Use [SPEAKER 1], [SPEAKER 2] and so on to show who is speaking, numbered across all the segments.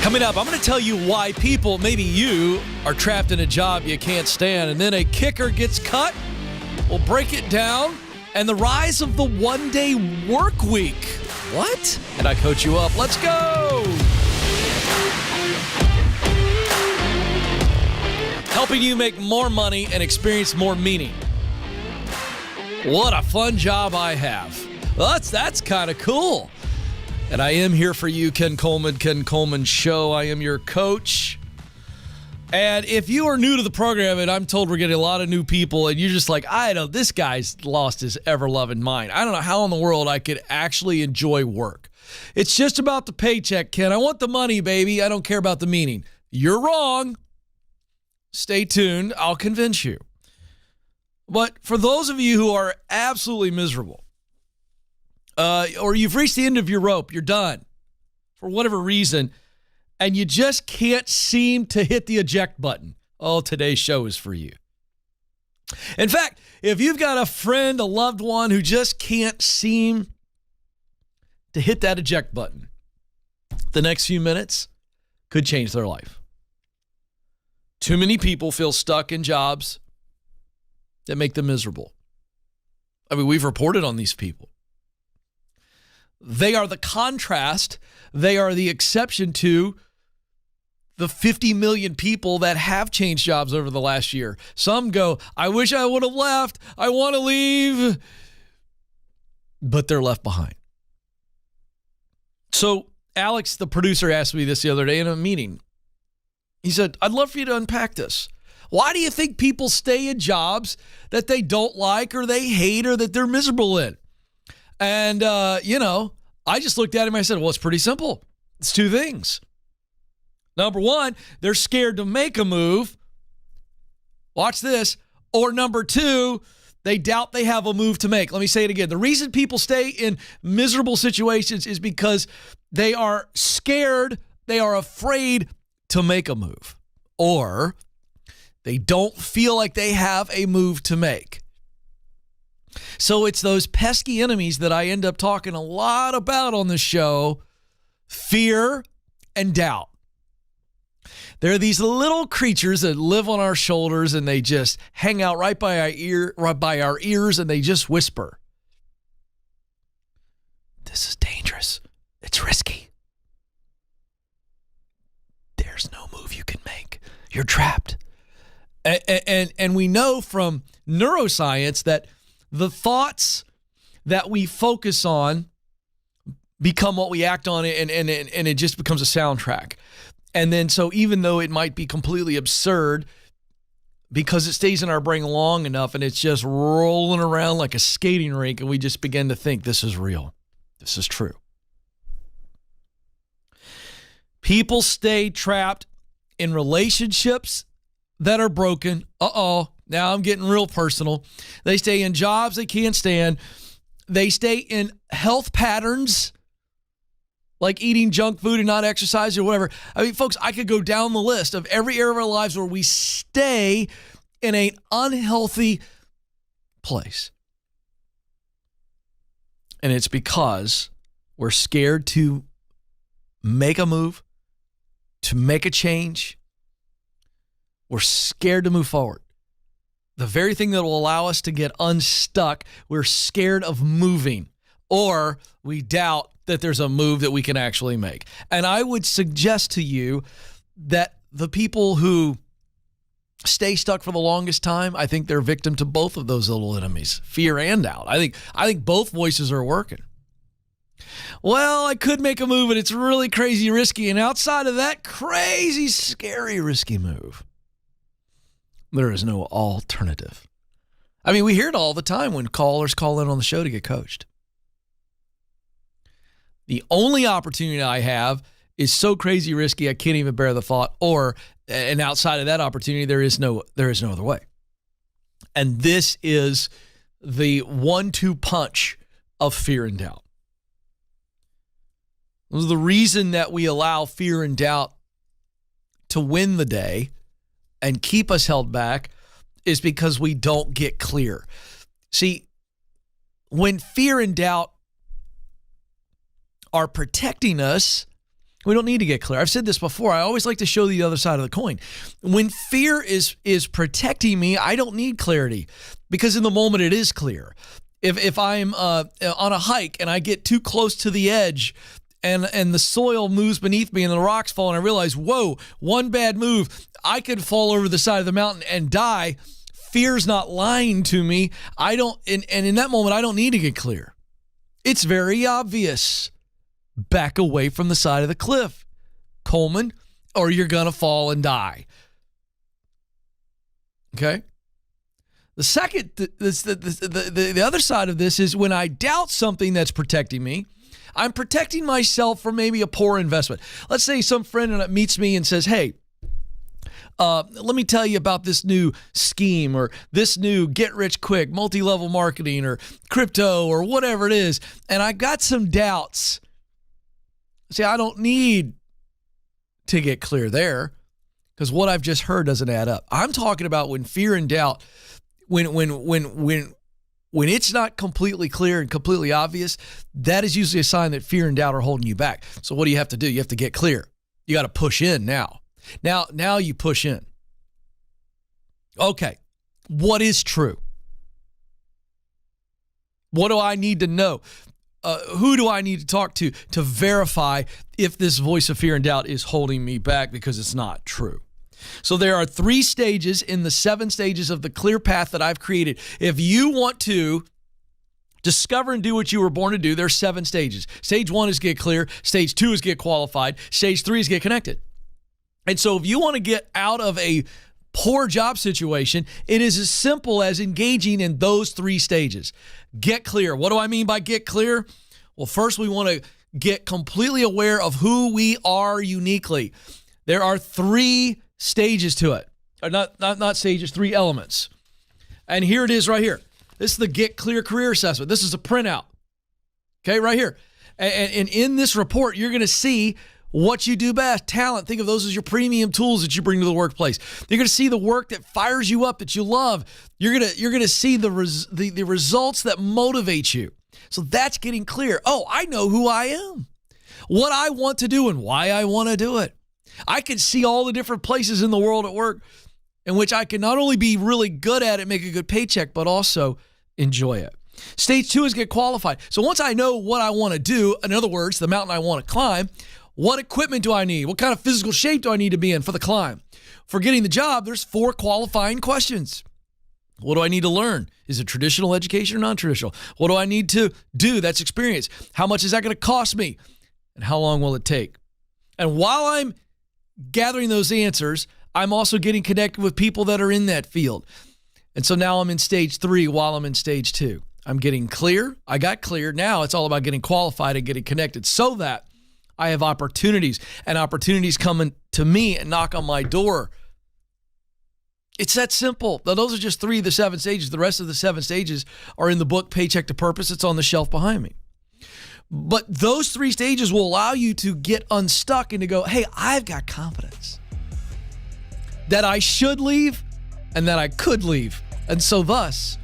[SPEAKER 1] Coming up, I'm going to tell you why people, maybe you, are trapped in a job you can't stand, and then a kicker gets cut. We'll break it down, and the rise of the one-day work week. What? And I coach you up. Let's go! Helping you make more money and experience more meaning. What a fun job I have. Well, that's kind of cool. And I am here for you, Ken Coleman Show. I am your coach. And if you are new to the program, and I'm told we're getting a lot of new people, and you're just like, this guy's lost his ever-loving mind. I don't know how in the world I could actually enjoy work. It's just about the paycheck, Ken. I want the money, baby. I don't care about the meaning. You're wrong. Stay tuned. I'll convince you. But for those of you who are absolutely miserable, or you've reached the end of your rope, you're done for whatever reason, and you just can't seem to hit the eject button. Oh, today's show is for you. In fact, if you've got a friend, a loved one who just can't seem to hit that eject button, the next few minutes could change their life. Too many people feel stuck in jobs that make them miserable. I mean, we've reported on these people. They are the contrast. They are the exception to the 50 million people that have changed jobs over the last year. Some go, I wish I would have left. I want to leave. But they're left behind. So Alex, the producer, asked me this the other day in a meeting. He said, I'd love for you to unpack this. Why do you think people stay in jobs that they don't like or they hate or that they're miserable in? And, I just looked at him and I said, well, it's pretty simple. It's two things. Number one, they're scared to make a move. Watch this. Or number two, they doubt they have a move to make. Let me say it again. The reason people stay in miserable situations is because they are scared, they are afraid to make a move. Or they don't feel like they have a move to make. So it's those pesky enemies that I end up talking a lot about on the show, fear and doubt. They're these little creatures that live on our shoulders and they just hang out right by our ears and they just whisper, this is dangerous. It's risky. There's no move you can make. You're trapped. And we know from neuroscience that the thoughts that we focus on become what we act on, and it just becomes a soundtrack. And then so even though it might be completely absurd, because it stays in our brain long enough and it's just rolling around like a skating rink, and we just begin to think this is real. This is true. People stay trapped in relationships that are broken. Now I'm getting real personal. They stay in jobs they can't stand. They stay in health patterns like eating junk food and not exercising or whatever. I mean, folks, I could go down the list of every area of our lives where we stay in an unhealthy place. And it's because we're scared to make a move, to make a change. We're scared to move forward. The very thing that will allow us to get unstuck, we're scared of moving, or we doubt that there's a move that we can actually make. And I would suggest to you that the people who stay stuck for the longest time, I think they're victim to both of those little enemies, fear and doubt. I think both voices are working. Well, I could make a move, and it's really crazy risky. And outside of that crazy, scary, risky move, there is no alternative. I mean, we hear it all the time when callers call in on the show to get coached. The only opportunity I have is so crazy risky I can't even bear the thought, and outside of that opportunity, there is no other way. And this is the 1-2 punch of fear and doubt. The reason that we allow fear and doubt to win the day and keep us held back is because we don't get clear. See, when fear and doubt are protecting us, We don't need to get clear. I've said this before. I always like to show the other side of the coin. When fear is protecting me, I don't need clarity because in the moment it is clear. If I'm on a hike and I get too close to the edge and the soil moves beneath me and the rocks fall and I realize, whoa, one bad move, I could fall over the side of the mountain and die. Fear's not lying to me. And in that moment, I don't need to get clear. It's very obvious. Back away from the side of the cliff, Coleman, or you're going to fall and die. Okay? The second, the other side of this is when I doubt something that's protecting me, I'm protecting myself from maybe a poor investment. Let's say some friend meets me and says, hey, let me tell you about this new scheme or this new get-rich-quick, multi-level marketing or crypto or whatever it is, and I got some doubts. See, I don't need to get clear there because what I've just heard doesn't add up. I'm talking about when fear and doubt, when it's not completely clear and completely obvious, that is usually a sign that fear and doubt are holding you back. So what do you have to do? You have to get clear. You got to push in now. Now you push in. Okay, what is true? What do I need to know? Who do I need to talk to verify if this voice of fear and doubt is holding me back because it's not true? So there are 3 stages in the 7 stages of the clear path that I've created. If you want to discover and do what you were born to do, there's 7 stages. Stage 1 is get clear. Stage 2 is get qualified. Stage 3 is get connected. And so if you want to get out of a poor job situation, it is as simple as engaging in those 3 stages. Get clear. What do I mean by get clear? Well, first we want to get completely aware of who we are uniquely. There are 3 stages to it. Or not stages, 3 elements. And here it is right here. This is the Get Clear Career Assessment. This is a printout. Okay, right here. And in this report, you're going to see what you do best. Talent. Think of those as your premium tools that you bring to the workplace. You're going to see the work that fires you up, that you love. You're going to see the results that motivate you. So that's getting clear. Oh, I know who I am, what I want to do, and why I want to do it. I can see all the different places in the world at work in which I can not only be really good at it, make a good paycheck, but also enjoy it. Stage 2 is get qualified. So once I know what I want to do, in other words, the mountain I want to climb, what equipment do I need? What kind of physical shape do I need to be in for the climb? For getting the job, there's 4 qualifying questions. What do I need to learn? Is it traditional education or non-traditional? What do I need to do that's experience? How much is that going to cost me? And how long will it take? And while I'm gathering those answers, I'm also getting connected with people that are in that field. And so now I'm in stage 3 while I'm in stage 2. I'm getting clear. I got clear. Now it's all about getting qualified and getting connected so that I have opportunities, and opportunities coming to me and knock on my door. It's that simple. Now, those are just 3 of the 7 stages. The rest of the 7 stages are in the book, Paycheck to Purpose. It's on the shelf behind me. But those 3 stages will allow you to get unstuck and to go, hey, I've got confidence that I should leave and that I could leave. And so thus,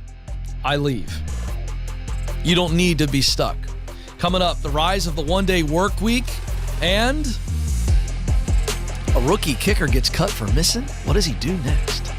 [SPEAKER 1] I leave. You don't need to be stuck. Coming up, the rise of the one-day work week and a rookie kicker gets cut for missing. What does he do next?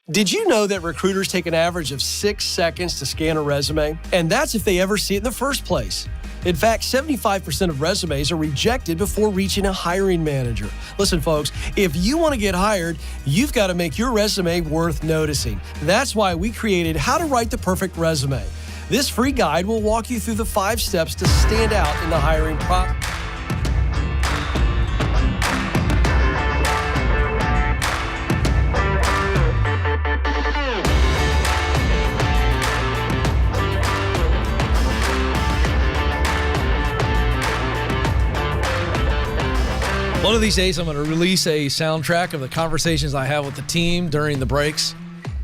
[SPEAKER 2] Did you know that recruiters take an average of 6 seconds to scan a resume? And that's if they ever see it in the first place. In fact, 75% of resumes are rejected before reaching a hiring manager. Listen, folks, if you want to get hired, you've got to make your resume worth noticing. That's why we created How to Write the Perfect Resume. This free guide will walk you through the 5 steps to stand out in the hiring process.
[SPEAKER 1] One of these days, I'm going to release a soundtrack of the conversations I have with the team during the breaks.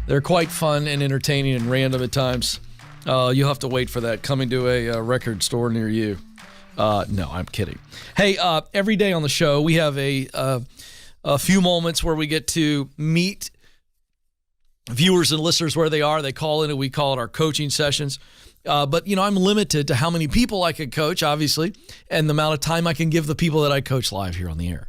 [SPEAKER 1] They're quite fun and entertaining and random at times. You'll have to wait for that coming to a record store near you. No, I'm kidding. Hey, every day on the show, we have a few moments where we get to meet viewers and listeners where they are. They call in and we call it our coaching sessions. But, I'm limited to how many people I can coach, obviously, and the amount of time I can give the people that I coach live here on the air.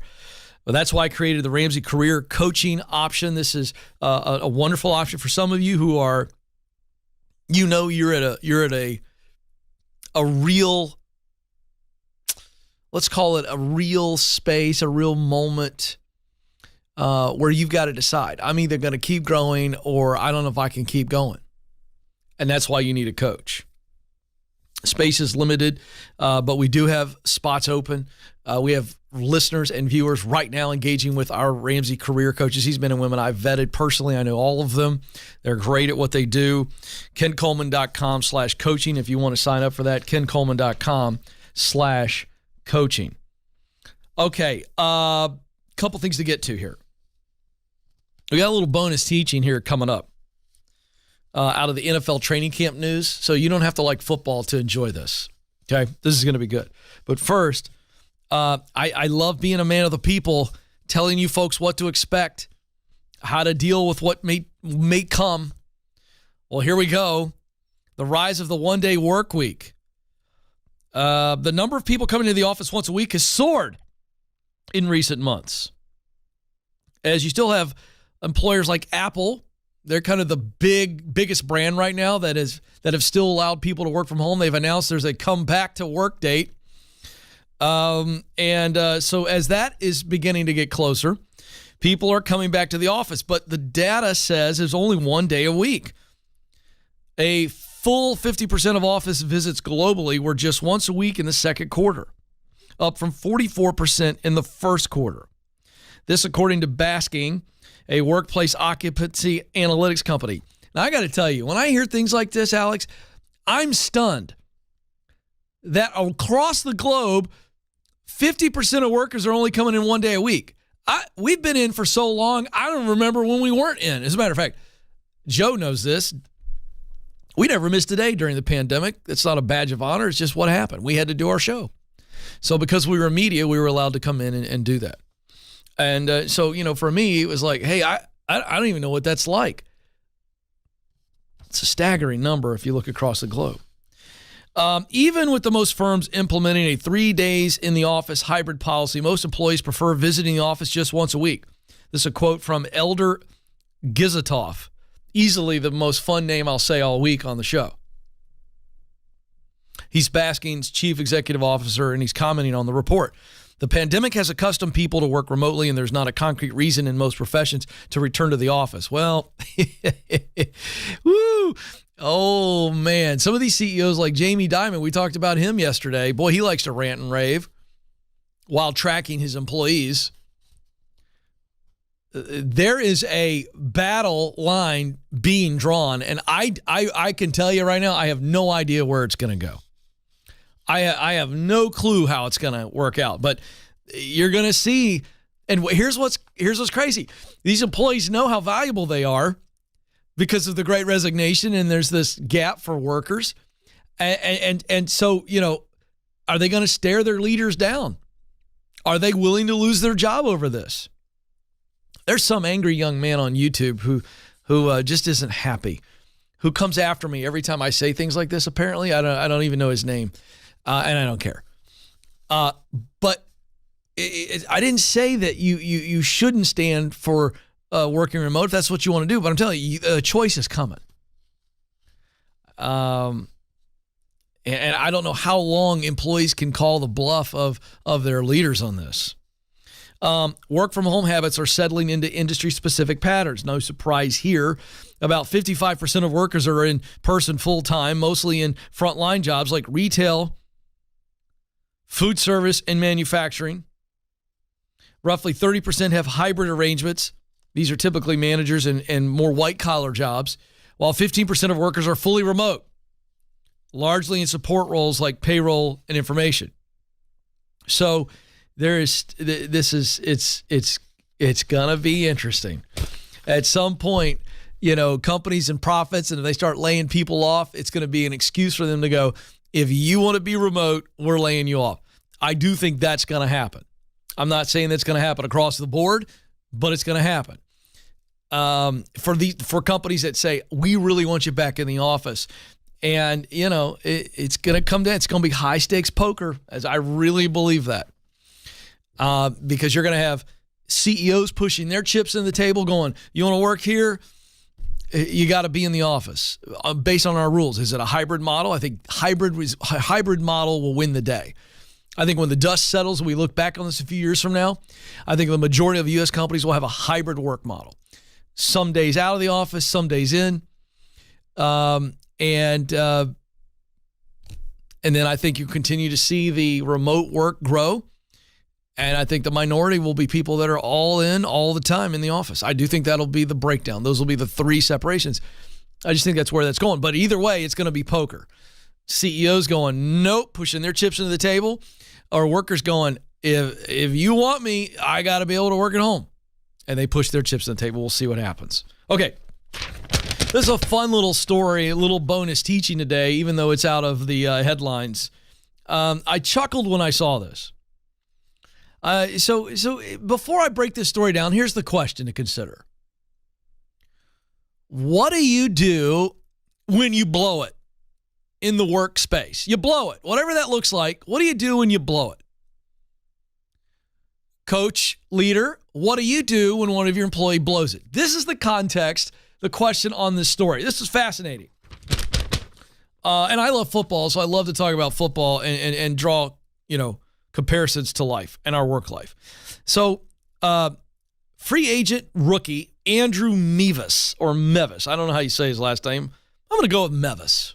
[SPEAKER 1] But that's why I created the Ramsey Career Coaching option. This is a wonderful option for some of you who are, you're at a real, let's call it a real space, a real moment where you've got to decide. I'm either going to keep growing or I don't know if I can keep going. And that's why you need a coach. Space is limited, but we do have spots open. We have listeners and viewers right now engaging with our Ramsey career coaches. These men and women I've vetted personally. I know all of them. They're great at what they do. KenColeman.com/coaching if you want to sign up for that. KenColeman.com/coaching. Okay, couple things to get to here. We got a little bonus teaching here coming up out of the NFL training camp news, so you don't have to like football to enjoy this. Okay, this is going to be good. But first, I love being a man of the people, telling you folks what to expect, how to deal with what may come. Well, here we go. The rise of the one-day work week. The number of people coming to the office once a week has soared in recent months. As you still have employers like Apple, they're kind of the biggest brand right now that have still allowed people to work from home. They've announced there's a come back to work date. So as that is beginning to get closer, people are coming back to the office, but the data says there's only one day a week. A full 50% of office visits globally were just once a week in the second quarter, up from 44% in the first quarter. This according to Basking, a workplace occupancy analytics company. Now, I got to tell you, when I hear things like this, Alex, I'm stunned that across the globe, 50% of workers are only coming in one day a week. We've been in for so long, I don't remember when we weren't in. As a matter of fact, Joe knows this. We never missed a day during the pandemic. It's not a badge of honor. It's just what happened. We had to do our show. So because we were media, we were allowed to come in and do that. And so, for me, it was like, hey, I don't even know what that's like. It's a staggering number if you look across the globe. Even with the most firms implementing a 3 days in the office hybrid policy, most employees prefer visiting the office just once a week. This is a quote from Elder Gizatov, easily the most fun name I'll say all week on the show. He's Basking's chief executive officer, and he's commenting on the report. The pandemic has accustomed people to work remotely, and there's not a concrete reason in most professions to return to the office. Well, woo! Oh, man. Some of these CEOs like Jamie Dimon, we talked about him yesterday. Boy, he likes to rant and rave while tracking his employees. There is a battle line being drawn, and I can tell you right now, I have no idea where it's going to go. I have no clue how it's going to work out, but you're going to see. And here's what's crazy. These employees know how valuable they are because of the Great Resignation, and there's this gap for workers. And so, are they going to stare their leaders down? Are they willing to lose their job over this? There's some angry young man on YouTube who just isn't happy, who comes after me every time I say things like this. Apparently, I don't even know his name. And I don't care. But I didn't say that you shouldn't stand for working remote if that's what you want to do. But I'm telling you, a choice is coming. And I don't know how long employees can call the bluff of their leaders on this. Work from home habits are settling into industry-specific patterns. No surprise here. About 55% of workers are in person full-time, mostly in frontline jobs like retail, food service, and manufacturing. Roughly 30% have hybrid arrangements. These are typically managers and more white-collar jobs, while 15% of workers are fully remote, largely in support roles like payroll and information. So it's gonna be interesting. At some point, companies and profits, and if they start laying people off, it's going to be an excuse for them to go, if you want to be remote, we're laying you off. I do think that's going to happen. I'm not saying that's going to happen across the board, but it's going to happen. For companies that say, we really want you back in the office. And, it's going to come down. It's going to be high stakes poker, as I really believe that. Because you're going to have CEOs pushing their chips in the table going, you want to work here? You got to be in the office based on our rules. Is it a hybrid model? I think hybrid model will win the day. I think when the dust settles and we look back on this a few years from now, I think the majority of U.S. companies will have a hybrid work model. Some days out of the office, some days in. And then I think you continue to see the remote work grow. And I think the minority will be people that are all in all the time in the office. I do think that'll be the breakdown. Those will be the three separations. I just think that's where that's going. But either way, it's going to be poker. CEOs going, nope, pushing their chips into the table, or workers going, if you want me, I got to be able to work at home. And they push their chips on the table. We'll see what happens. Okay. This is a fun little story, a little bonus teaching today, even though it's out of the headlines. I chuckled when I saw this. So before I break this story down, here's the question to consider. What do you do when you blow it in the workspace? You blow it. Whatever that looks like, what do you do when you blow it? Coach, leader, what do you do when one of your employees blows it? This is the context, the question on this story. This is fascinating. And I love football, so I love to talk about football and draw, comparisons to life and our work life. So, free agent rookie Andrew Mevis, or Mevis. I don't know how you say his last name. I'm going to go with Mevis.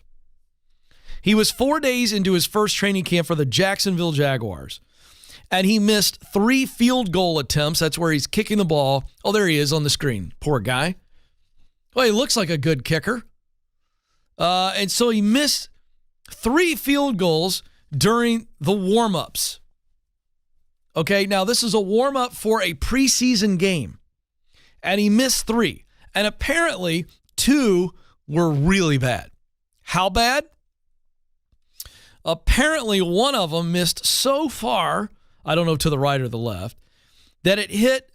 [SPEAKER 1] He was 4 days into his first training camp for the Jacksonville Jaguars, and he missed 3 field goal attempts. That's where he's kicking the ball. Oh, there he is on the screen. Poor guy. Well, he looks like a good kicker. And so he missed 3 field goals during the warm-ups. Okay, now this is a warm-up for a preseason game. And he missed 3. And apparently 2 were really bad. How bad? Apparently one of them missed so far, I don't know to the right or the left, that it hit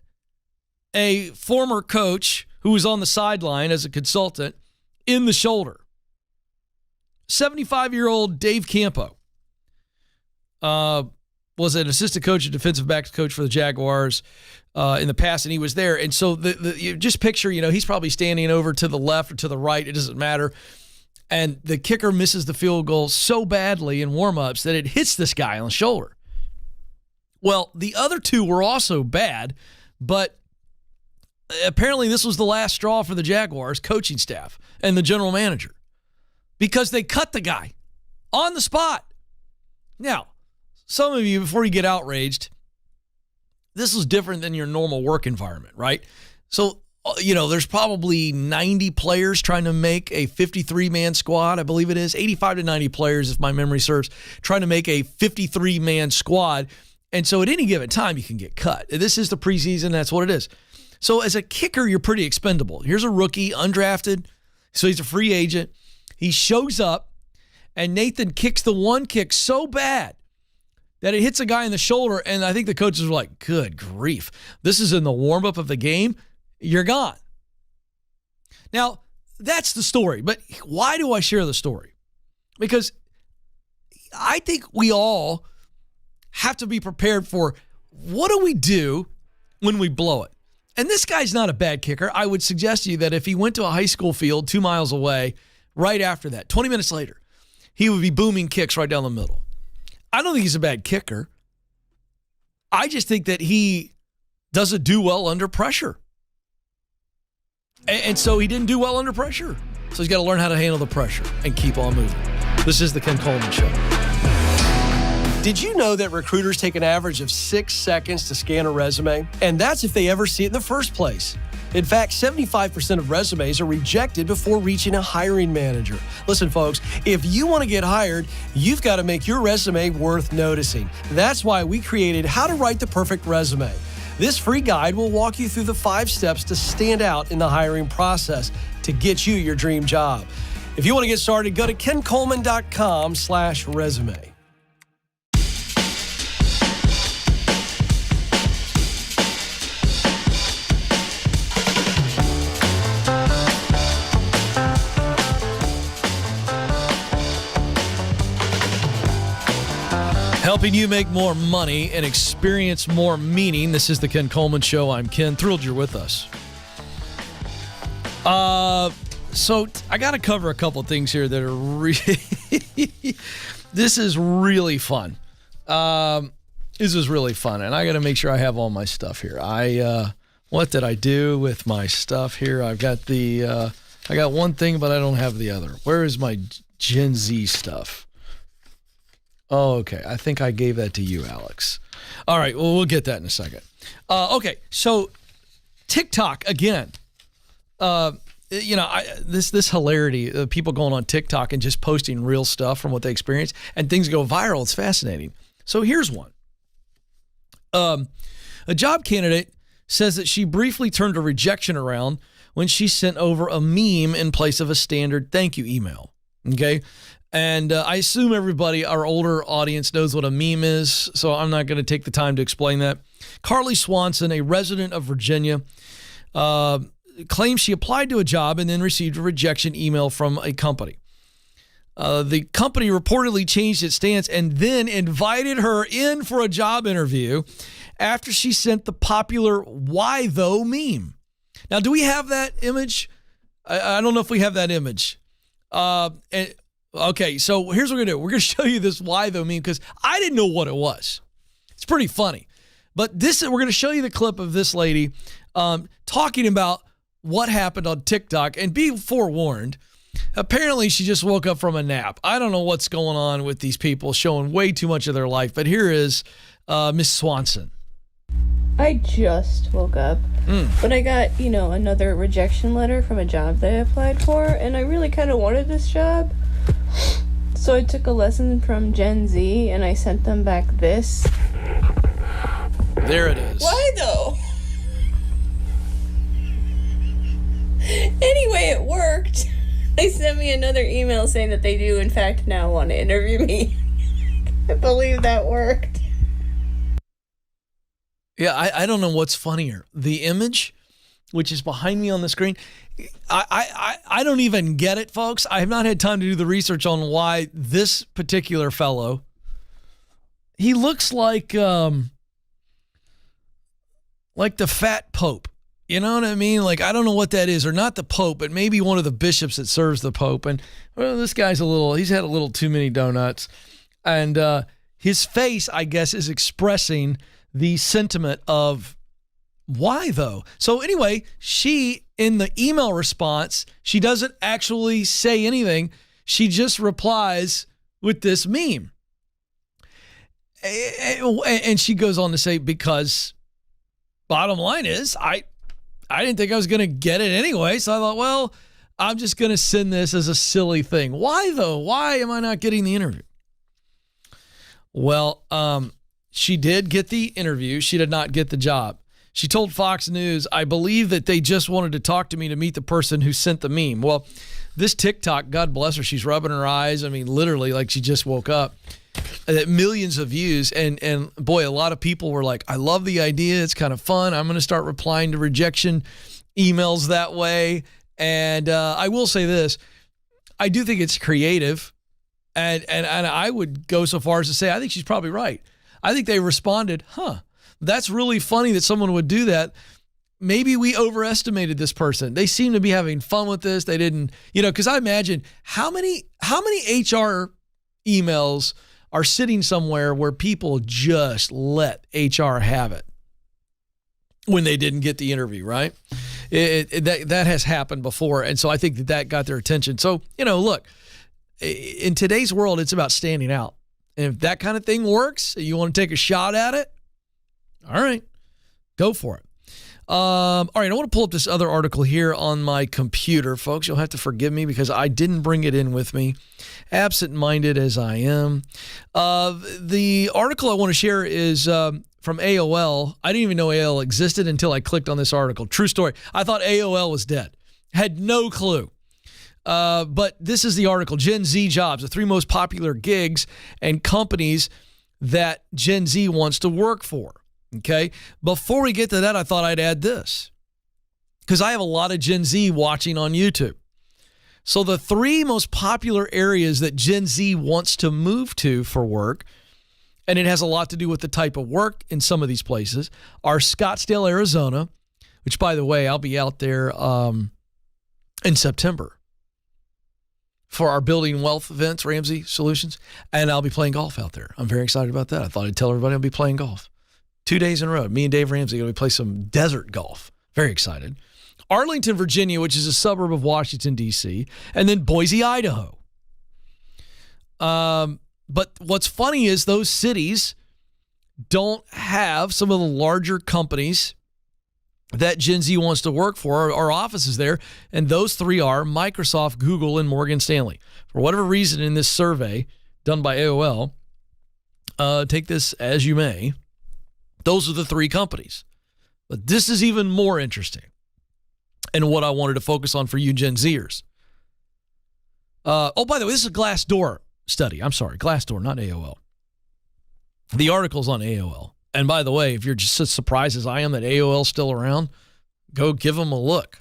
[SPEAKER 1] a former coach who was on the sideline as a consultant in the shoulder. 75-year-old Dave Campo was an assistant coach and defensive backs coach for the Jaguars in the past, and he was there. And so you just picture, he's probably standing over to the left or to the right. It doesn't matter. And the kicker misses the field goal so badly in warm-ups that it hits this guy on the shoulder. Well, the other 2 were also bad, but apparently this was the last straw for the Jaguars coaching staff and the general manager, because they cut the guy on the spot. Now, some of you, before you get outraged, this is different than your normal work environment, right? So, there's probably 90 players trying to make a 53-man squad, I believe it is. 85 to 90 players, if my memory serves, trying to make a 53-man squad. And so at any given time, you can get cut. This is the preseason. That's what it is. So as a kicker, you're pretty expendable. Here's a rookie, undrafted. So he's a free agent. He shows up, and Nathan kicks the one kick so bad that it hits a guy in the shoulder, and I think the coaches were like, good grief. This is in the warm-up of the game. You're gone. Now, that's the story. But why do I share the story? Because I think we all have to be prepared for, what do we do when we blow it? And this guy's not a bad kicker. I would suggest to you that if he went to a high school field 2 miles away, right after that, 20 minutes later, he would be booming kicks right down the middle. I don't think he's a bad kicker. I just think that he doesn't do well under pressure. And so he didn't do well under pressure. So he's got to learn how to handle the pressure and keep on moving. This is the Ken Coleman Show.
[SPEAKER 2] Did you know that recruiters take an average of 6 seconds to scan a resume? And that's if they ever see it in the first place. In fact, 75% of resumes are rejected before reaching a hiring manager. Listen, folks, if you want to get hired, you've got to make your resume worth noticing. That's why we created How to Write the Perfect Resume. This free guide will walk you through the 5 steps to stand out in the hiring process to get you your dream job. If you want to get started, go to kencoleman.com/resume.
[SPEAKER 1] Helping you make more money and experience more meaning. This is the Ken Coleman Show. I'm Ken. Thrilled you're with us. So I got to cover a couple of things here that are really, this is really fun. This is really fun, and I got to make sure I have all my stuff here. What did I do with my stuff here? I've got I got one thing, but I don't have the other. Where is my Gen Z stuff? Oh, okay. I think I gave that to you, Alex. All right. Well, we'll get that in a second. Okay. So TikTok again. This hilarity, people going on TikTok and just posting real stuff from what they experience, and things go viral. It's fascinating. So here's one. A job candidate says that she briefly turned a rejection around when she sent over a meme in place of a standard thank you email. Okay. And I assume everybody, our older audience, knows what a meme is, so I'm not going to take the time to explain that. Carly Swanson, a resident of Virginia, claims she applied to a job and then received a rejection email from a company. The company reportedly changed its stance and then invited her in for a job interview after she sent the popular "Why Though" meme. Now, do we have that image? I don't know if we have that image. Okay, so here's what we're going to do. We're going to show you this "Why Though" meme because I didn't know what it was. It's pretty funny. But we're going to show you the clip of this lady talking about what happened on TikTok, and be forewarned, apparently she just woke up from a nap. I don't know what's going on with these people showing way too much of their life, but here is Miss Swanson.
[SPEAKER 3] I just woke up, but I got, another rejection letter from a job that I applied for, and I really kind of wanted this job. So I took a lesson from Gen Z, and I sent them back this.
[SPEAKER 1] There it is.
[SPEAKER 3] Why though? Anyway, it worked. They sent me another email saying that they do, in fact, now want to interview me. I believe that worked.
[SPEAKER 1] Yeah, I don't know what's funnier. The image, which is behind me on the screen, I don't even get it, folks. I have not had time to do the research on why this particular fellow, he looks like the fat Pope. You know what I mean? Like, I don't know what that is, or not the Pope, but maybe one of the bishops that serves the Pope. And well, this guy's he's had a little too many donuts. And his face, I guess, is expressing the sentiment of why though. So anyway, she, in the email response, she doesn't actually say anything. She just replies with this meme. And she goes on to say, because bottom line is, I didn't think I was going to get it anyway. So I thought, well, I'm just going to send this as a silly thing. Why though? Why am I not getting the interview? Well, she did get the interview. She did not get the job. She told Fox News, I believe that they just wanted to talk to me to meet the person who sent the meme. Well, this TikTok, God bless her, she's rubbing her eyes. I mean, literally like she just woke up. Millions of views. And boy, a lot of people were like, I love the idea. It's kind of fun. I'm going to start replying to rejection emails that way. And I will say this. I do think it's creative. And I would go so far as to say, I think she's probably right. I think they responded, that's really funny that someone would do that. Maybe we overestimated this person. They seem to be having fun with this. They didn't, because I imagine how many HR emails are sitting somewhere where people just let HR have it when they didn't get the interview, right? That has happened before. And so I think that got their attention. So, look, in today's world, it's about standing out. And if that kind of thing works, you want to take a shot at it, all right, go for it. All right, I want to pull up this other article here on my computer, folks. You'll have to forgive me because I didn't bring it in with me, absent-minded as I am. The article I want to share is from AOL. I didn't even know AOL existed until I clicked on this article. True story. I thought AOL was dead. Had no clue. But this is the article, Gen Z jobs, the 3 most popular gigs and companies that Gen Z wants to work for. Okay. Before we get to that, I thought I'd add this because I have a lot of Gen Z watching on YouTube. So the 3 most popular areas that Gen Z wants to move to for work, and it has a lot to do with the type of work in some of these places, are Scottsdale, Arizona, which, by the way, I'll be out there in September for our Building Wealth events, Ramsey Solutions, and I'll be playing golf out there. I'm very excited about that. I thought I'd tell everybody I'll be playing golf 2 days in a row. Me and Dave Ramsey are going to play some desert golf. Very excited. Arlington, Virginia, which is a suburb of Washington, D.C., and then Boise, Idaho. But what's funny is those cities don't have some of the larger companies that Gen Z wants to work for, our offices there, and those 3 are Microsoft, Google, and Morgan Stanley. For whatever reason in this survey done by AOL, take this as you may, those are the 3 companies. But this is even more interesting and what I wanted to focus on for you Gen Zers. By the way, this is a Glassdoor study. I'm sorry, Glassdoor, not AOL. The article's on AOL. And by the way, if you're just as surprised as I am that AOL's still around, go give them a look.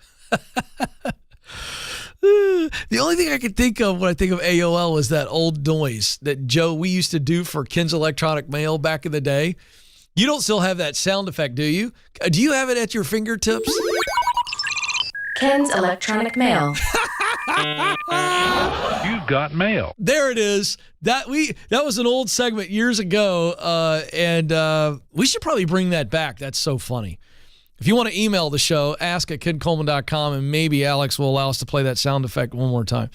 [SPEAKER 1] The only thing I could think of when I think of AOL was that old noise that, Joe, we used to do for Ken's Electronic Mail back in the day. You don't still have that sound effect, do you? Do you have it at your fingertips?
[SPEAKER 4] Ken's Electronic Mail.
[SPEAKER 5] You've got mail.
[SPEAKER 1] There it is. That was an old segment years ago, and we should probably bring that back. That's so funny. If you want to email the show, ask at kencoleman.com, and maybe Alex will allow us to play that sound effect one more time.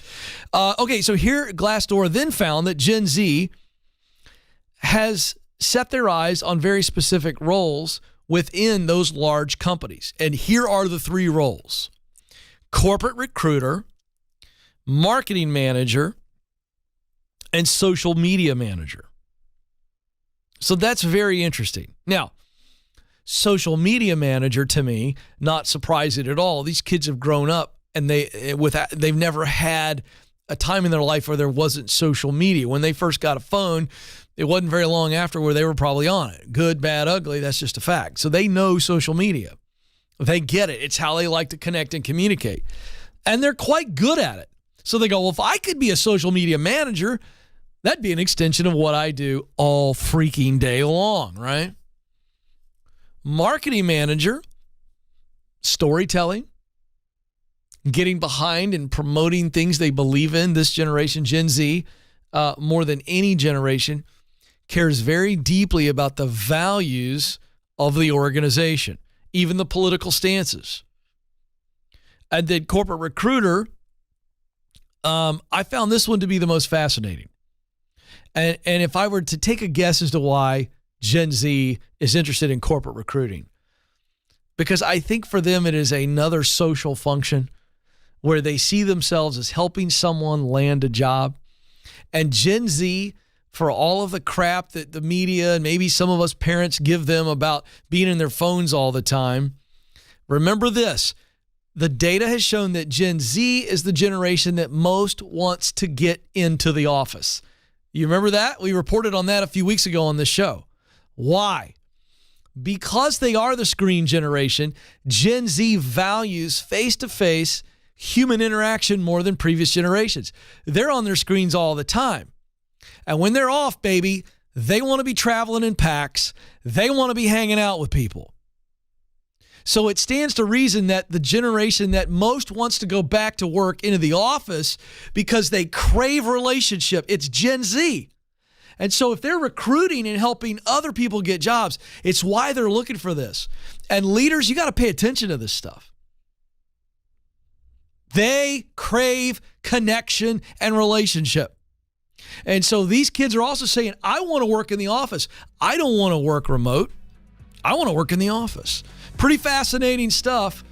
[SPEAKER 1] Okay, so here Glassdoor then found that Gen Z has set their eyes on very specific roles within those large companies. And here are the 3 roles: corporate recruiter, marketing manager, and social media manager. So that's very interesting. Now, social media manager, to me, not surprising at all. These kids have grown up and they've never had a time in their life where there wasn't social media. When they first got a phone, it wasn't very long after where they were probably on it. Good, bad, ugly, that's just a fact. So they know social media. They get it. It's how they like to connect and communicate. And they're quite good at it. So they go, well, if I could be a social media manager, that'd be an extension of what I do all freaking day long, right? Marketing manager, storytelling, getting behind and promoting things they believe in. This generation, Gen Z, more than any generation, cares very deeply about the values of the organization, even the political stances. And then corporate recruiter, I found this one to be the most fascinating. And if I were to take a guess as to why Gen Z is interested in corporate recruiting, because I think for them it is another social function where they see themselves as helping someone land a job. And Gen Z, for all of the crap that the media and maybe some of us parents give them about being in their phones all the time, remember this: the data has shown that Gen Z is the generation that most wants to get into the office. You remember that? We reported on that a few weeks ago on this show. Why? Because they are the screen generation, Gen Z values face-to-face human interaction more than previous generations. They're on their screens all the time. And when they're off, baby, they want to be traveling in packs. They want to be hanging out with people. So it stands to reason that the generation that most wants to go back to work into the office because they crave relationship, it's Gen Z. And so if they're recruiting and helping other people get jobs, it's why they're looking for this. And leaders, you got to pay attention to this stuff. They crave connection and relationship. And so these kids are also saying, I want to work in the office. I don't want to work remote. I want to work in the office. Pretty fascinating stuff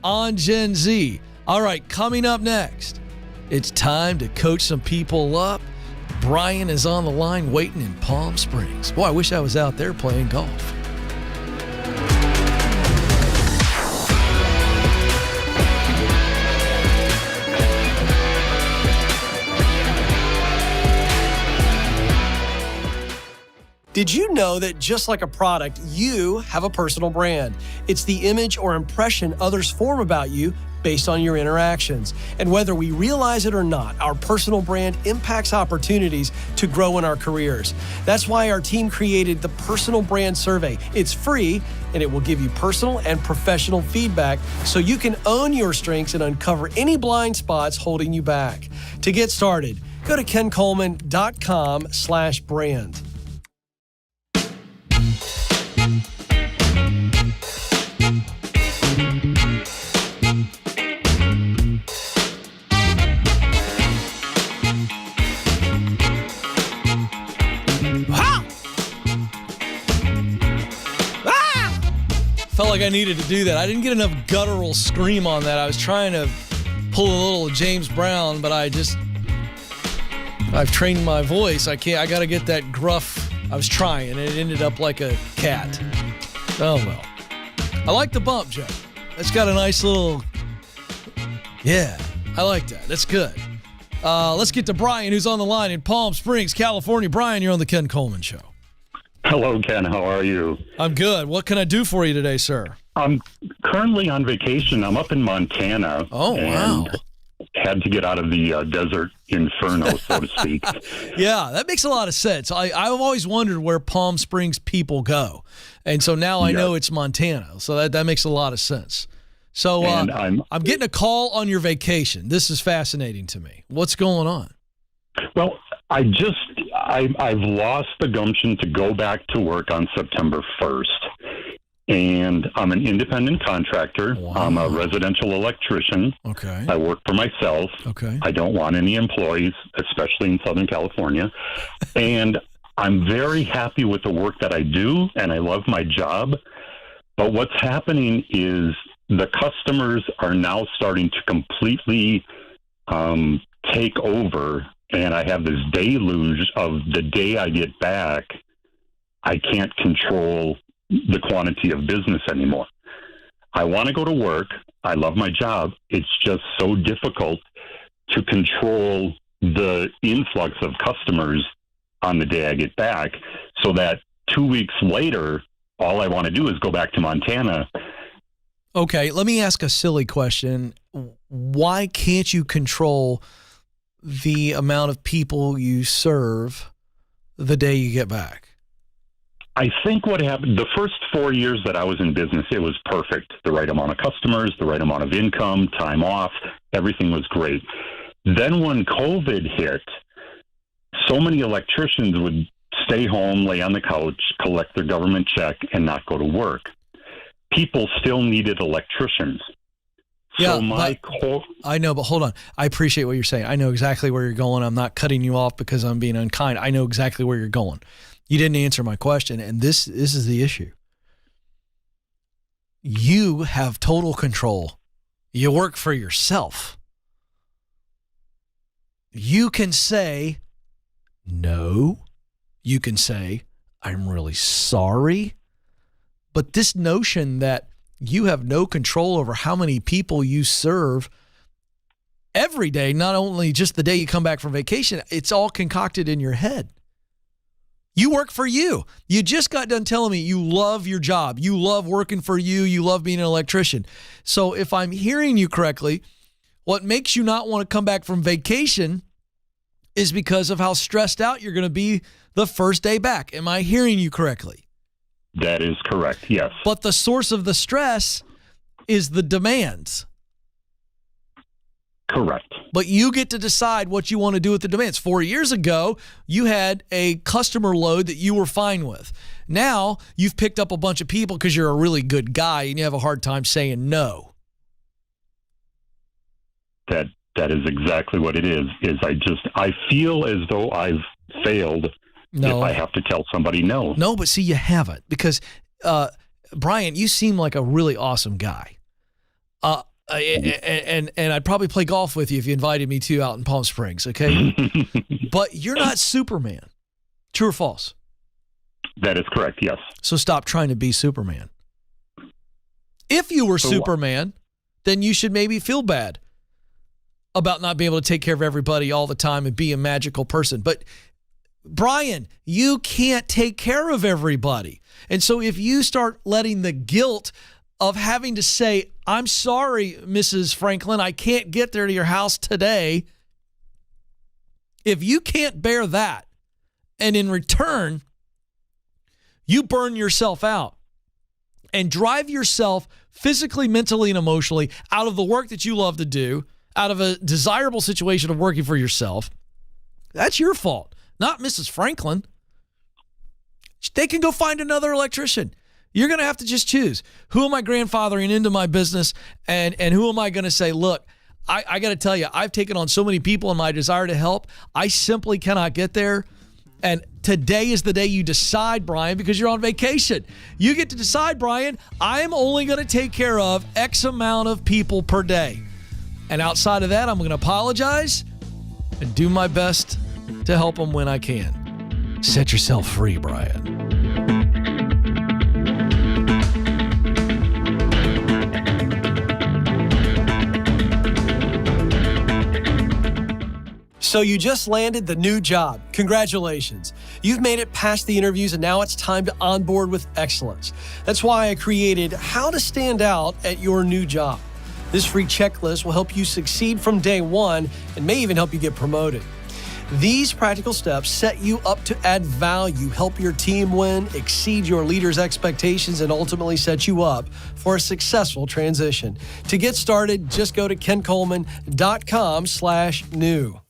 [SPEAKER 1] on Gen Z. All right, coming up next, it's time to coach some people up. Brian is on the line waiting in Palm Springs. Boy, I wish I was out there playing golf.
[SPEAKER 2] Did you know that just like a product, you have a personal brand? It's the image or impression others form about you based on your interactions. And whether we realize it or not, our personal brand impacts opportunities to grow in our careers. That's why our team created the Personal Brand Survey. It's free, and it will give you personal and professional feedback so you can own your strengths and uncover any blind spots holding you back. To get started, go to kencoleman.com/brand.
[SPEAKER 1] Felt like I needed to do that. I didn't get enough guttural scream on that. I was trying to pull a little James Brown, but I've trained my voice. I got to get that gruff. I was trying, and it ended up like a cat. Oh, well. I like the bump, Joe. It's got a nice little, yeah, I like that. That's good. Let's get to Brian, who's on the line in Palm Springs, California. Brian, you're on the Ken Coleman Show.
[SPEAKER 5] Hello, Ken. How are you?
[SPEAKER 1] I'm good. What can I do for you today, sir?
[SPEAKER 5] I'm currently on vacation. I'm up in Montana.
[SPEAKER 1] Oh, wow.
[SPEAKER 5] Had to get out of the desert inferno, so to speak.
[SPEAKER 1] Yeah, that makes a lot of sense. I've always wondered where Palm Springs people go. And so now I know it's Montana. So that makes a lot of sense. So I'm getting a call on your vacation. This is fascinating to me. What's going on?
[SPEAKER 5] Well, I've lost the gumption to go back to work on September 1st. And I'm an independent contractor.
[SPEAKER 1] Wow.
[SPEAKER 5] I'm a residential electrician.
[SPEAKER 1] Okay.
[SPEAKER 5] I work for myself.
[SPEAKER 1] Okay.
[SPEAKER 5] I don't want any employees, especially in Southern California. And I'm very happy with the work that I do, and I love my job. But what's happening is the customers are now starting to completely take over, and I have this deluge of the day I get back, I can't control the quantity of business anymore. I want to go to work. I love my job. It's just so difficult to control the influx of customers on the day I get back, so that 2 weeks later, all I want to do is go back to Montana.
[SPEAKER 1] Okay, let me ask a silly question. Why can't you control the amount of people you serve the day you get back?
[SPEAKER 5] I think what happened, the first 4 years that I was in business, it was perfect. The right amount of customers, the right amount of income, time off, everything was great. Then when COVID hit, so many electricians would stay home, lay on the couch, collect their government check, and not go to work. People still needed electricians.
[SPEAKER 1] Yeah,
[SPEAKER 5] So
[SPEAKER 1] I know, but hold on. I appreciate what you're saying. I know exactly where you're going. I'm not cutting you off because I'm being unkind. I know exactly where you're going. You didn't answer my question, and this is the issue. You have total control. You work for yourself. You can say no. You can say, I'm really sorry. But this notion that you have no control over how many people you serve every day, not only just the day you come back from vacation, it's all concocted in your head. You work for you. You just got done telling me you love your job. You love working for you. You love being an electrician. So if I'm hearing you correctly, what makes you not want to come back from vacation is because of how stressed out you're going to be the first day back. Am I hearing you correctly?
[SPEAKER 5] That is correct, yes.
[SPEAKER 1] But the source of the stress is the demands.
[SPEAKER 5] Correct.
[SPEAKER 1] But you get to decide what you want to do with the demands. 4 years ago, you had a customer load that you were fine with. Now, you've picked up a bunch of people because you're a really good guy and you have a hard time saying no.
[SPEAKER 5] That is exactly what it is I feel as though I've failed if I have to tell somebody no.
[SPEAKER 1] No, but see, you haven't, because Brian, you seem like a really awesome guy. And I'd probably play golf with you if you invited me to out in Palm Springs, okay? But you're not Superman. True or false?
[SPEAKER 5] That is correct, yes.
[SPEAKER 1] So stop trying to be Superman. If you were Superman, then you should maybe feel bad about not being able to take care of everybody all the time and be a magical person. But Brian, you can't take care of everybody. And so if you start letting the guilt of having to say, I'm sorry, Mrs. Franklin, I can't get there to your house today. If you can't bear that, and in return, you burn yourself out and drive yourself physically, mentally, and emotionally out of the work that you love to do, out of a desirable situation of working for yourself, that's your fault, not Mrs. Franklin. They can go find another electrician. You're going to have to just choose. Who am I grandfathering into my business, and who am I going to say, look, I got to tell you, I've taken on so many people in my desire to help. I simply cannot get there. And today is the day you decide, Brian, because you're on vacation. You get to decide, Brian, I'm only going to take care of X amount of people per day. And outside of that, I'm going to apologize and do my best to help them when I can. Set yourself free, Brian.
[SPEAKER 2] So you just landed the new job. Congratulations. You've made it past the interviews, and now it's time to onboard with excellence. That's why I created How to Stand Out at Your New Job. This free checklist will help you succeed from day one and may even help you get promoted. These practical steps set you up to add value, help your team win, exceed your leader's expectations, and ultimately set you up for a successful transition. To get started, just go to kencoleman.com/new.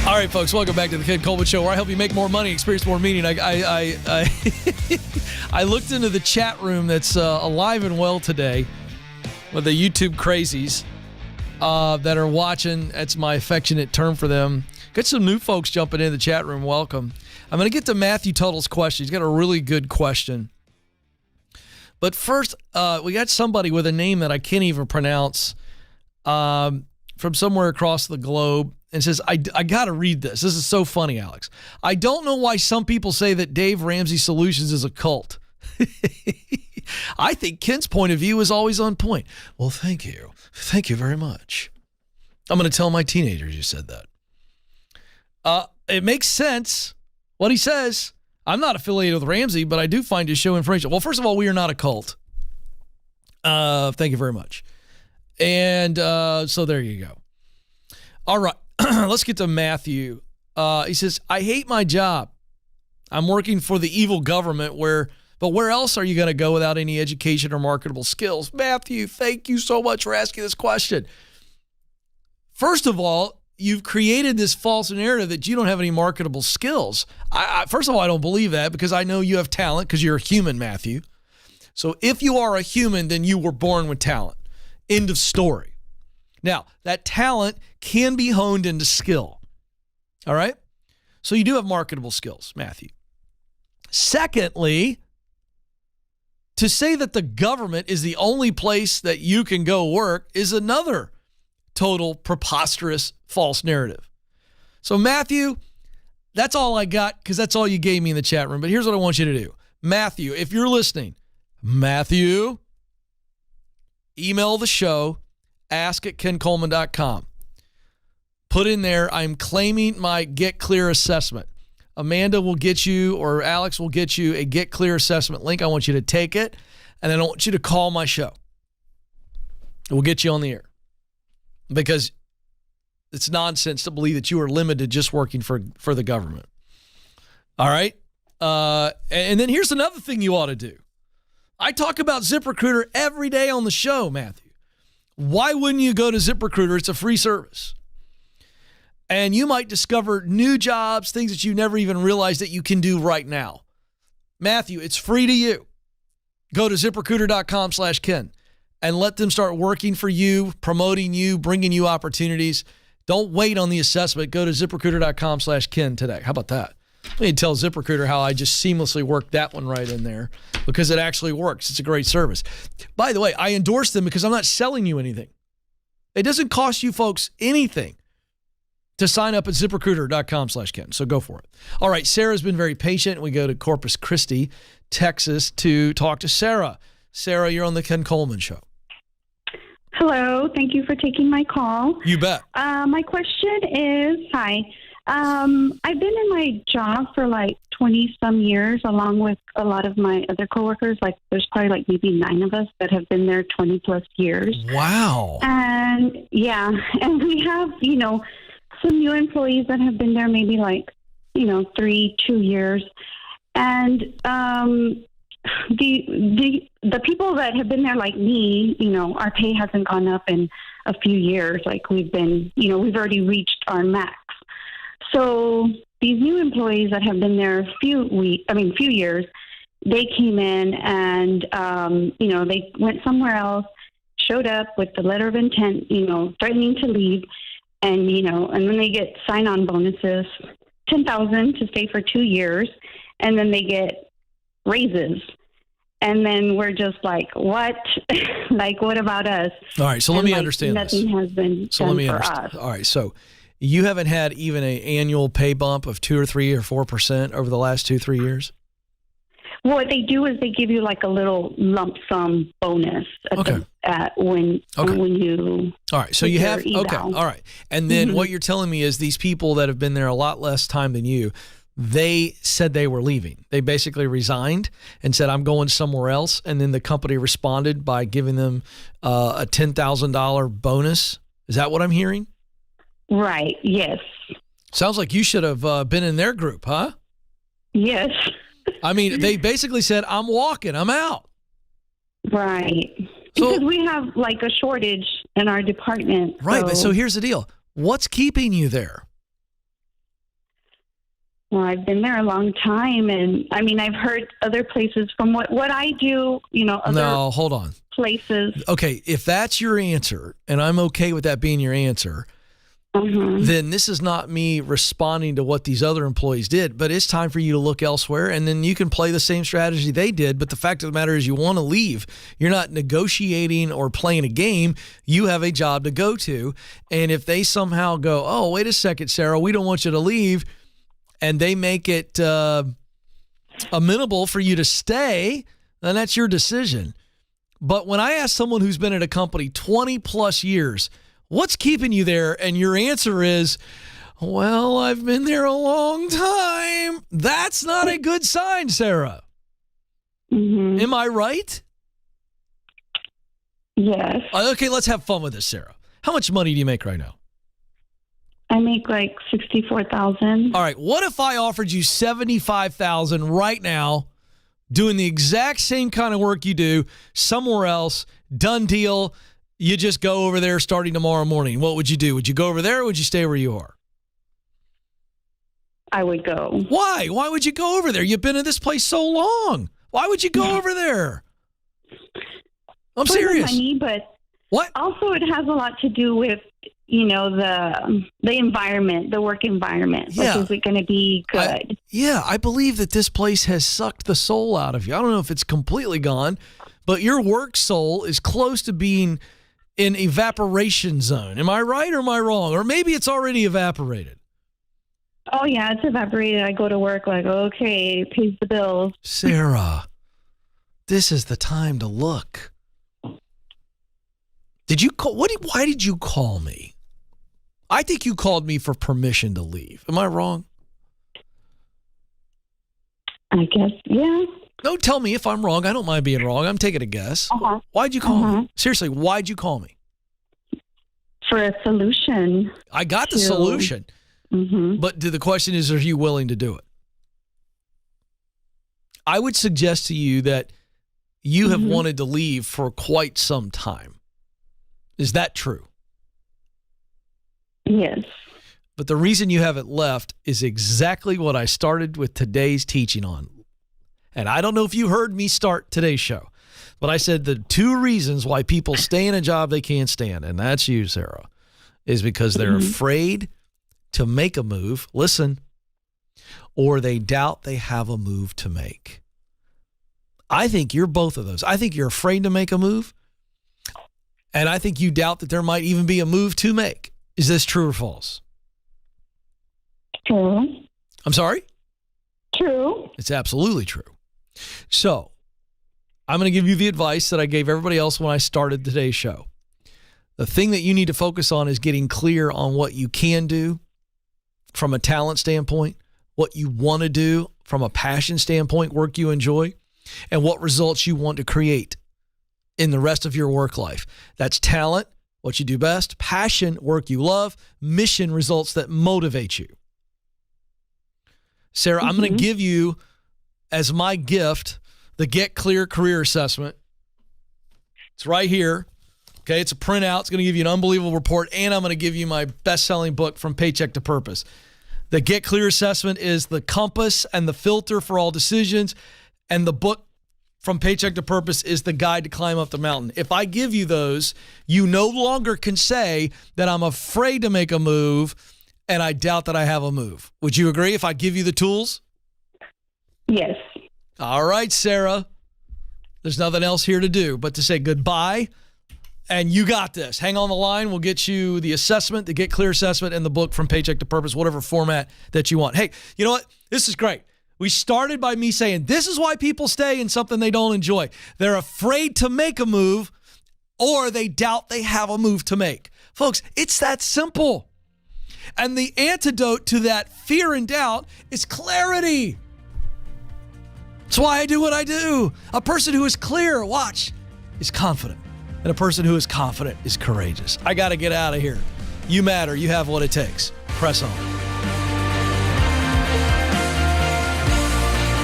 [SPEAKER 1] All right, folks, welcome back to the Ken Coleman Show, where I help you make more money, experience more meaning. I looked into the chat room that's alive and well today with the YouTube crazies that are watching. That's my affectionate term for them. Got some new folks jumping in the chat room. Welcome. I'm going to get to Matthew Tuttle's question. He's got a really good question. But first, we got somebody with a name that I can't even pronounce from somewhere across the globe. And says, I got to read this. This is so funny, Alex. I don't know why some people say that Dave Ramsey Solutions is a cult. I think Ken's point of view is always on point. Well, thank you. Thank you very much. I'm going to tell my teenagers you said that. It makes sense what he says. I'm not affiliated with Ramsey, but I do find his show information. Well, first of all, we are not a cult. Thank you very much. And so there you go. All right. Let's get to Matthew. He says, I hate my job. I'm working for the evil government, but where else are you going to go without any education or marketable skills? Matthew, thank you so much for asking this question. First of all, you've created this false narrative that you don't have any marketable skills. First of all, I don't believe that, because I know you have talent, because you're a human, Matthew. So if you are a human, then you were born with talent. End of story. Now, that talent can be honed into skill. All right? So you do have marketable skills, Matthew. Secondly, to say that the government is the only place that you can go work is another total preposterous false narrative. So, Matthew, that's all I got, because that's all you gave me in the chat room. But here's what I want you to do. Matthew, if you're listening, Matthew, email the show, ask@kencoleman.com. Put in there, I'm claiming my Get Clear assessment. Amanda will get you, or Alex will get you, a Get Clear assessment link. I want you to take it, and then I want you to call my show. We'll get you on the air, because it's nonsense to believe that you are limited just working for the government. All right? And then here's another thing you ought to do. I talk about ZipRecruiter every day on the show, Matthew. Why wouldn't you go to ZipRecruiter? It's a free service. And you might discover new jobs, things that you never even realized that you can do right now. Matthew, it's free to you. Go to ZipRecruiter.com/Ken and let them start working for you, promoting you, bringing you opportunities. Don't wait on the assessment. Go to ZipRecruiter.com/Ken today. How about that? Let me tell ZipRecruiter how I just seamlessly worked that one right in there, because it actually works. It's a great service. By the way, I endorse them because I'm not selling you anything. It doesn't cost you folks anything to sign up at ZipRecruiter.com/Ken. So go for it. All right, Sarah's been very patient. We go to Corpus Christi, Texas, to talk to Sarah. Sarah, you're on the Ken Coleman Show.
[SPEAKER 6] Hello. Thank you for taking my call.
[SPEAKER 1] You bet.
[SPEAKER 6] My question is, hi. I've been in my job for like 20-some years, along with a lot of my other coworkers. Like, there's probably like maybe 9 of us that have been there 20-plus years.
[SPEAKER 1] Wow.
[SPEAKER 6] And, yeah, and we have, some new employees that have been there maybe like, 2 years. And the people that have been there like me, our pay hasn't gone up in a few years. Like, we've been, we've already reached our max. So these new employees that have been there a few years, they came in and, they went somewhere else, showed up with the letter of intent, threatening to leave. And, and then they get sign-on bonuses, $10,000 to stay for 2 years. And then they get raises. And then we're just like, what? Like, what about us?
[SPEAKER 1] All right, so let me understand this.
[SPEAKER 6] Nothing has been done for us.
[SPEAKER 1] All right, so you haven't had even an annual pay bump of 2 or 3 or 4% over the last 2-3 years?
[SPEAKER 6] What they do is they give you like a little lump sum bonus when you.
[SPEAKER 1] All right, so you have all right, and then what you're telling me is these people that have been there a lot less time than you, they said they were leaving. They basically resigned and said, I'm going somewhere else. And then the company responded by giving them a $10,000 bonus. Is that what I'm hearing?
[SPEAKER 6] Right. Yes.
[SPEAKER 1] Sounds like you should have been in their group, huh?
[SPEAKER 6] Yes.
[SPEAKER 1] I mean, they basically said, I'm walking, I'm out.
[SPEAKER 6] Right. Because we have like a shortage in our department.
[SPEAKER 1] Right. But so here's the deal. What's keeping you there?
[SPEAKER 6] Well, I've been there a long time, and I mean, I've heard other places from what I do, other
[SPEAKER 1] hold on.
[SPEAKER 6] Places.
[SPEAKER 1] Okay, if that's your answer, and I'm okay with that being your answer, then this is not me responding to what these other employees did, but it's time for you to look elsewhere, and then you can play the same strategy they did. But the fact of the matter is you want to leave. You're not negotiating or playing a game. You have a job to go to, and if they somehow go, oh, wait a second, Sarah, we don't want you to leave, and they make it amenable for you to stay, then that's your decision. But when I ask someone who's been at a company 20 plus years, what's keeping you there? And your answer is, well, I've been there a long time. That's not a good sign, Sarah. Am I right?
[SPEAKER 6] Yes.
[SPEAKER 1] Okay, let's have fun with this, Sarah. How much money do you make right now?
[SPEAKER 6] I make like $64,000.
[SPEAKER 1] All right. What if I offered you $75,000 right now, doing the exact same kind of work you do somewhere else? Done deal. You just go over there starting tomorrow morning. What would you do? Would you go over there or would you stay where you are?
[SPEAKER 6] I would go.
[SPEAKER 1] Why? Why would you go over there? You've been in this place so long. Why would you go over there? I'm serious.
[SPEAKER 6] Money, but
[SPEAKER 1] what?
[SPEAKER 6] Also, it has a lot to do with the environment, the work environment.
[SPEAKER 1] Yeah.
[SPEAKER 6] Like, is it going to be good?
[SPEAKER 1] I believe that this place has sucked the soul out of you. I don't know if it's completely gone, but your work soul is close to being in evaporation zone. Am I right or am I wrong? Or maybe it's already evaporated.
[SPEAKER 6] Oh, yeah, it's evaporated. I go to work like, okay, pays the bills.
[SPEAKER 1] Sarah, this is the time to look. Did you call? Why did you call me? I think you called me for permission to leave. Am I wrong?
[SPEAKER 6] I guess, yeah.
[SPEAKER 1] Don't tell me if I'm wrong. I don't mind being wrong. I'm taking a guess. Why'd you call me? Seriously, why'd you call me?
[SPEAKER 6] For a solution.
[SPEAKER 1] I got the solution. But the question is, are you willing to do it? I would suggest to you that you have wanted to leave for quite some time. Is that true?
[SPEAKER 6] Yes.
[SPEAKER 1] But the reason you haven't left is exactly what I started with today's teaching on. And I don't know if you heard me start today's show, but I said the 2 reasons why people stay in a job they can't stand, and that's you, Sarah, is because they're afraid to make a move, listen, or they doubt they have a move to make. I think you're both of those. I think you're afraid to make a move, and I think you doubt that there might even be a move to make. Is this true or false?
[SPEAKER 6] True.
[SPEAKER 1] I'm sorry?
[SPEAKER 6] True.
[SPEAKER 1] It's absolutely true. So, I'm going to give you the advice that I gave everybody else when I started today's show. The thing that you need to focus on is getting clear on what you can do from a talent standpoint, what you want to do from a passion standpoint, work you enjoy, and what results you want to create in the rest of your work life. That's talent, what you do best, passion, work you love, mission, results that motivate you. Sarah, I'm going to give you as my gift the Get Clear Career Assessment. It's right here. Okay, it's a printout. It's going to give you an unbelievable report, and I'm going to give you my best-selling book, From Paycheck to Purpose. The Get Clear Assessment is the compass and the filter for all decisions, and the book, From Paycheck to Purpose, is the guide to climb up the mountain. If I give you those, you no longer can say that I'm afraid to make a move and I doubt that I have a move. Would you agree if I give you the tools?
[SPEAKER 6] Yes.
[SPEAKER 1] All right, Sarah. There's nothing else here to do but to say goodbye. And you got this. Hang on the line. We'll get you the assessment, the Get Clear Assessment, and the book From Paycheck to Purpose, whatever format that you want. Hey, you know what? This is great. We started by me saying this is why people stay in something they don't enjoy. They're afraid to make a move, or they doubt they have a move to make. Folks, it's that simple. And the antidote to that fear and doubt is clarity. That's why I do what I do. A person who is clear, watch, is confident. And a person who is confident is courageous. I got to get out of here. You matter. You have what it takes. Press on.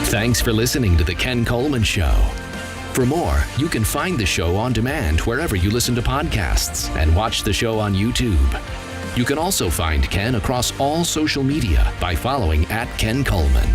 [SPEAKER 7] Thanks for listening to The Ken Coleman Show. For more, you can find the show on demand wherever you listen to podcasts and watch the show on YouTube. You can also find Ken across all social media by following @Ken Coleman.